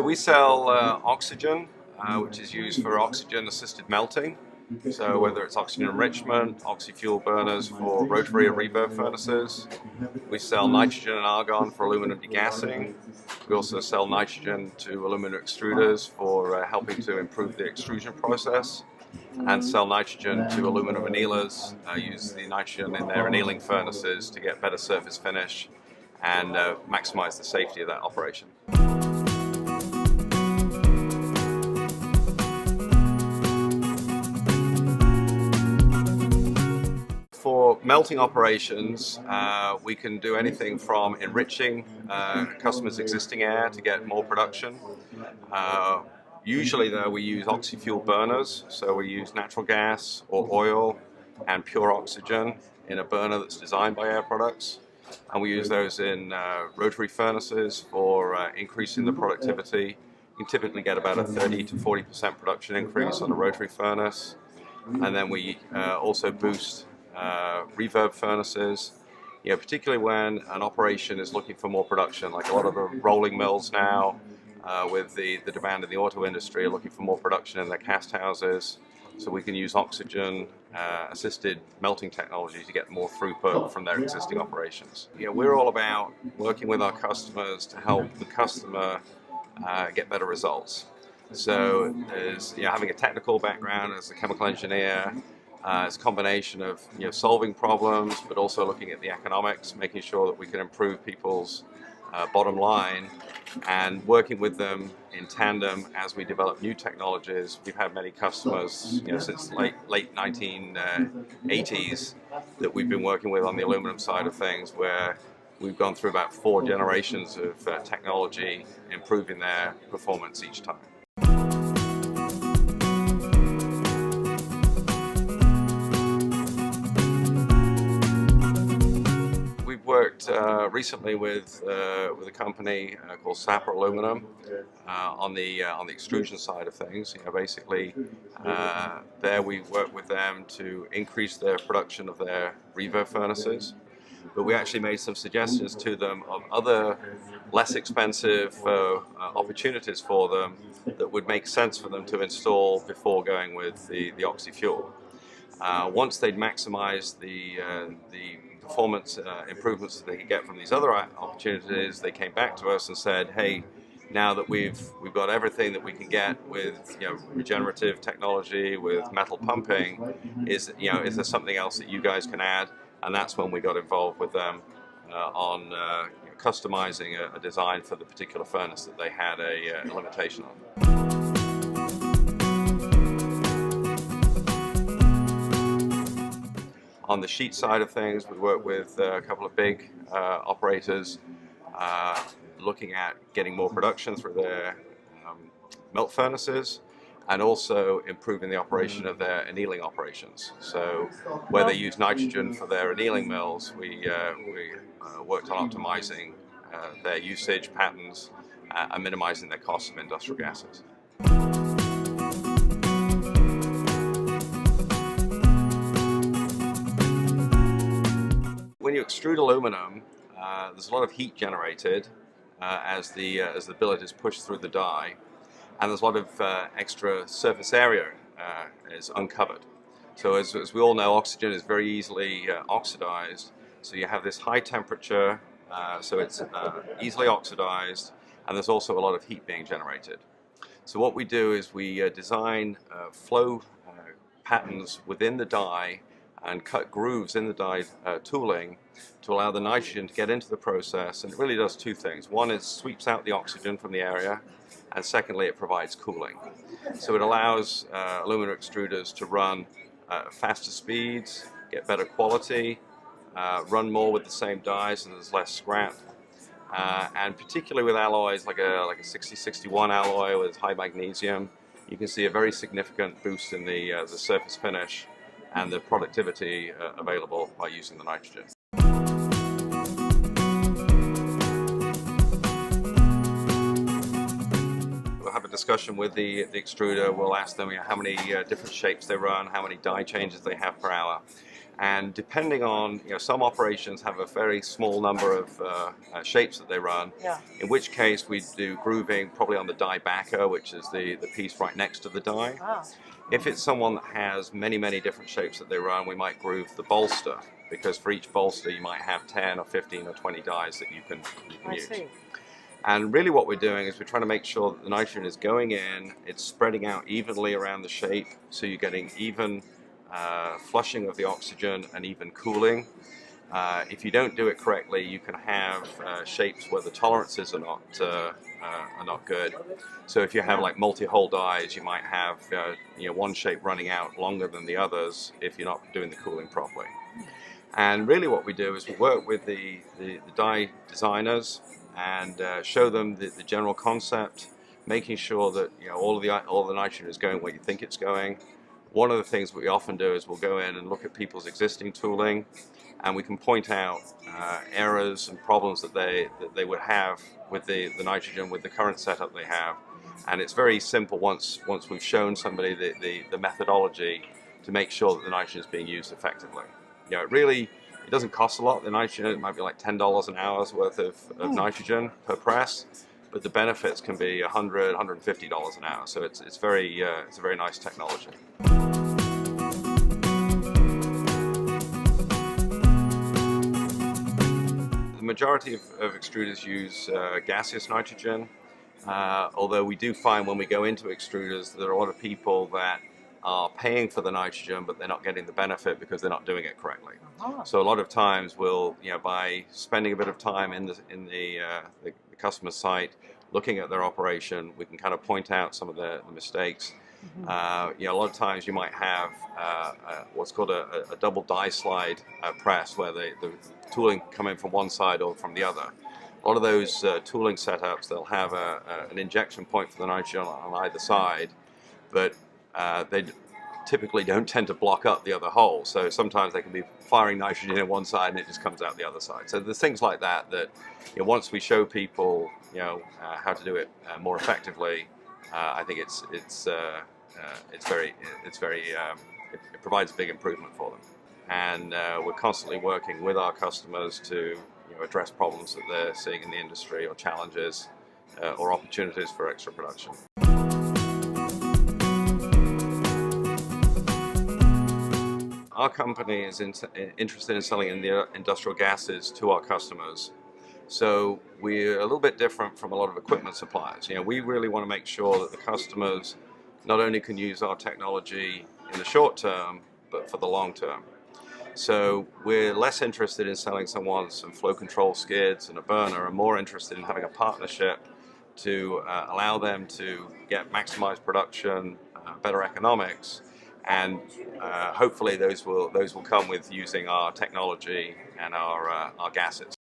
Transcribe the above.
we sell oxygen, which is used for oxygen-assisted melting. So whether it's oxygen enrichment, oxy-fuel burners for rotary or reverb furnaces. We sell nitrogen and argon for aluminum degassing. We also sell nitrogen to aluminum extruders for helping to improve the extrusion process, and sell nitrogen to aluminum annealers, use the nitrogen in their annealing furnaces to get better surface finish and maximize the safety of that operation. For melting operations, we can do anything from enriching customers' existing air to get more production. Usually though we use oxy-fuel burners, so we use natural gas or oil and pure oxygen in a burner that's designed by Air Products. And we use those in rotary furnaces for increasing the productivity. You can typically get about a 30 to 40% production increase on a rotary furnace. And then we also boost reverb furnaces, particularly when an operation is looking for more production, like a lot of the rolling mills now with the demand in the auto industry are looking for more production in their cast houses. So we can use oxygen assisted melting technology to get more throughput from their existing operations. We're all about working with our customers to help the customer get better results. So there's having a technical background as a chemical engineer. It's a combination of solving problems, but also looking at the economics, making sure that we can improve people's bottom line, and working with them in tandem as we develop new technologies. We've had many customers since late 1980s that we've been working with on the aluminum side of things, where we've gone through about 4 generations of technology, improving their performance each time. Worked recently with a company called Sapper Aluminum on the extrusion side of things. Basically, there we work with them to increase their production of their reverb furnaces. But we actually made some suggestions to them of other less expensive opportunities for them that would make sense for them to install before going with the oxy-fuel. Once they'd maximized the performance improvements that they could get from these other opportunities, they came back to us and said, hey, now that we've got everything that we can get with regenerative technology, with metal pumping, is there something else that you guys can add? And that's when we got involved with them on customizing a design for the particular furnace that they had a limitation on. On the sheet side of things, we work with a couple of big operators looking at getting more production through their melt furnaces, and also improving the operation of their annealing operations. So where they use nitrogen for their annealing mills, we worked on optimizing their usage patterns and minimizing their costs of industrial gases. When you extrude aluminum, there's a lot of heat generated as the billet is pushed through the die, and there's a lot of extra surface area is uncovered. So as we all know, oxygen is very easily oxidized. So you have this high temperature, so it's easily oxidized, and there's also a lot of heat being generated. So what we do is we design flow patterns within the die and cut grooves in the die tooling to allow the nitrogen to get into the process, and it really does 2 things. One is sweeps out the oxygen from the area, and secondly it provides cooling. So it allows aluminum extruders to run faster speeds, get better quality, run more with the same dies, and there's less scrap. And particularly with alloys like a 6061 alloy with high magnesium, you can see a very significant boost in the surface finish and the productivity available by using the nitrogen. We'll have a discussion with the extruder. We'll ask them how many different shapes they run, how many die changes they have per hour. And depending on, some operations have a very small number of shapes that they run, Yeah. in which case we do grooving probably on the die backer, which is the piece right next to the die. Ah. If it's someone that has many different shapes that they run, we might groove the bolster, because for each bolster you might have 10 or 15 or 20 dies that you can use. I see. And really what we're doing is we're trying to make sure that the nitrogen is going in, it's spreading out evenly around the shape, so you're getting even flushing of the oxygen and even cooling. If you don't do it correctly, you can have shapes where the tolerances are not good. So if you have like multi-hole dies, you might have one shape running out longer than the others if you're not doing the cooling properly. And really what we do is we work with the die designers and show them the general concept, making sure that all the nitrogen is going where you think it's going. One of the things we often do is we'll go in and look at people's existing tooling, and we can point out errors and problems that they would have with the nitrogen with the current setup they have. And it's very simple once we've shown somebody the methodology to make sure that the nitrogen is being used effectively. It doesn't cost a lot. The nitrogen, it might be like $10 an hour's worth of nitrogen per press, but the benefits can be $100, $150 an hour. So it's a very nice technology. The majority of extruders use gaseous nitrogen, although we do find when we go into extruders there are a lot of people that are paying for the nitrogen, but they're not getting the benefit because they're not doing it correctly. So a lot of times we'll, by spending a bit of time in the customer site, looking at their operation, we can kind of point out some of the mistakes. A lot of times you might have what's called a double die slide press, where the tooling come in from one side or from the other. A lot of those tooling setups, they'll have an injection point for the nitrogen on either side, but they typically don't tend to block up the other hole. So sometimes they can be firing nitrogen in one side and it just comes out the other side. So there's things like that once we show people how to do it more effectively, I think it provides a big improvement for them. And we're constantly working with our customers to address problems that they're seeing in the industry, or challenges or opportunities for extra production. Our company is interested in selling in the industrial gases to our customers. So we're a little bit different from a lot of equipment suppliers. We really want to make sure that the customers not only can use our technology in the short term, but for the long term. So we're less interested in selling someone some flow control skids and a burner, and more interested in having a partnership to allow them to get maximized production, better economics, and hopefully those will come with using our technology and our gases.